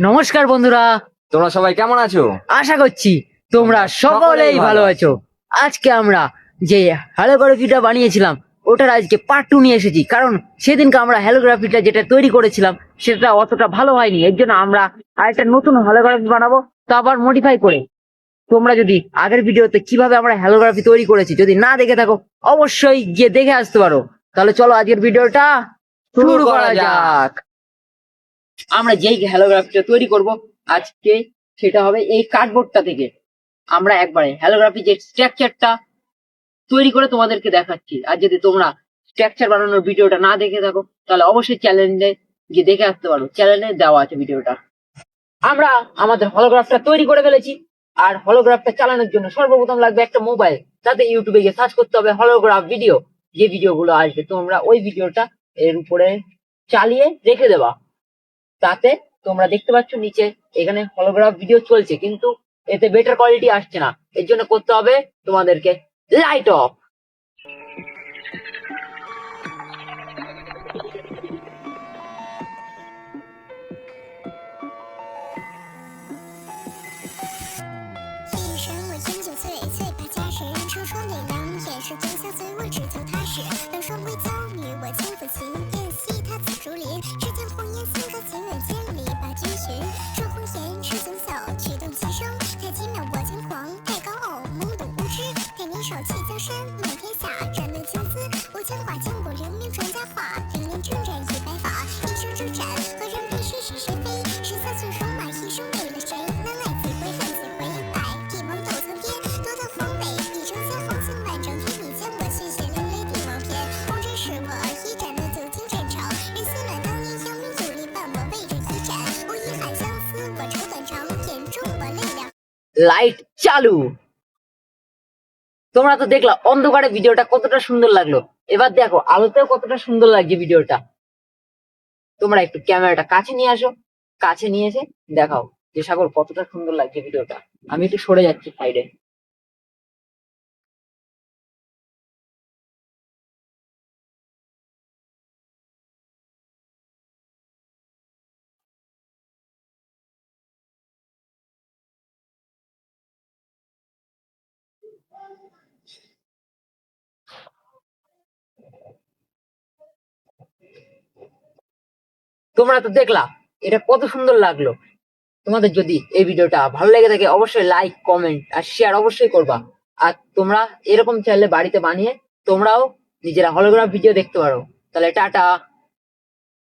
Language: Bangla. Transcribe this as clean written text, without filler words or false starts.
নমস্কার বন্ধুরা, তোমরা সবাই কেমন আছো? আশা করছি তোমরা সকলেই ভালো আছো। আজকে আমরা যে হ্যালোগ্রাফিটা বানিয়েছিলাম ওটার আজকে পার্ট 2 নিয়ে এসেছি, কারণ সেদিনকে আমরা হ্যালোগ্রাফিটা যেটা তৈরি করেছিলাম সেটা অতটা ভালো হয়নি। এর জন্য আমরা আরেকটা নতুন হ্যালোগ্রাফি বানাবো, তা আবার মডিফাই করে। তোমরা যদি আগের ভিডিওতে কিভাবে আমরা হ্যালোগ্রাফি তৈরি করেছি যদি না দেখে থাকো, অবশ্যই গিয়ে দেখে আসতে পারো। তাহলে চলো আজকের ভিডিওটা শুরু করা যাক। আমরা যেই হ্যালোগ্রাফিটা তৈরি করব আজকে সেটা হবে এই কার্ডবোর্ডটা থেকে। আমরা একবারে হ্যালোগ্রাফি যে স্ট্রাকচারটা তৈরি করে তোমাদেরকে দেখাচ্ছি। আর যদি তোমরা স্ট্রাকচার বানানোর ভিডিওটা না দেখে থাকো তাহলে অবশ্যই চ্যানেলে গিয়ে দেখে আসতে পারো, চ্যানেলে দেওয়া আছে ভিডিওটা। আমরা আমাদের হলোগ্রাফটা তৈরি করে ফেলেছি, আর হলোগ্রাফটা চালানোর জন্য সর্বপ্রথম লাগবে একটা মোবাইল। তাতে ইউটিউবে গিয়ে সার্চ করতে হবে হলোগ্রাফ ভিডিও। যে ভিডিওগুলো আসবে তোমরা ওই ভিডিওটা এর উপরে চালিয়ে রেখে দেবা। তাতে তোমরা দেখতে পাচ্ছ নিচে এখানে হলোগ্রাফ ভিডিও চলছে, কিন্তু এতে বেটার কোয়ালিটি আসছে না। এর জন্য করতে হবে তোমাদেরকে লাইট অফ। লাইট চালু। তোমরা তো দেখলা অন্ধকারে ভিডিওটা কতটা সুন্দর লাগলো, এবার দেখো আলোতেও কতটা সুন্দর লাগছে ভিডিওটা। তোমরা একটু ক্যামেরাটা কাছে নিয়ে আসো, কাছে নিয়ে এসে দেখাও যে সাগর কতটা সুন্দর লাগছে ভিডিওটা। আমি একটু সরে যাচ্ছি সাইডে। তোমরা তো দেখলা এটা কত সুন্দর লাগলো। তোমাদের যদি এই ভিডিওটা ভালো লেগে থাকে অবশ্যই লাইক, কমেন্ট আর শেয়ার অবশ্যই করবা। আর তোমরা এরকম চাইলে বাড়িতে বানিয়ে তোমরাও নিজেরা হলোগ্রাফ ভিডিও দেখতে পারো। তাহলে টাটা।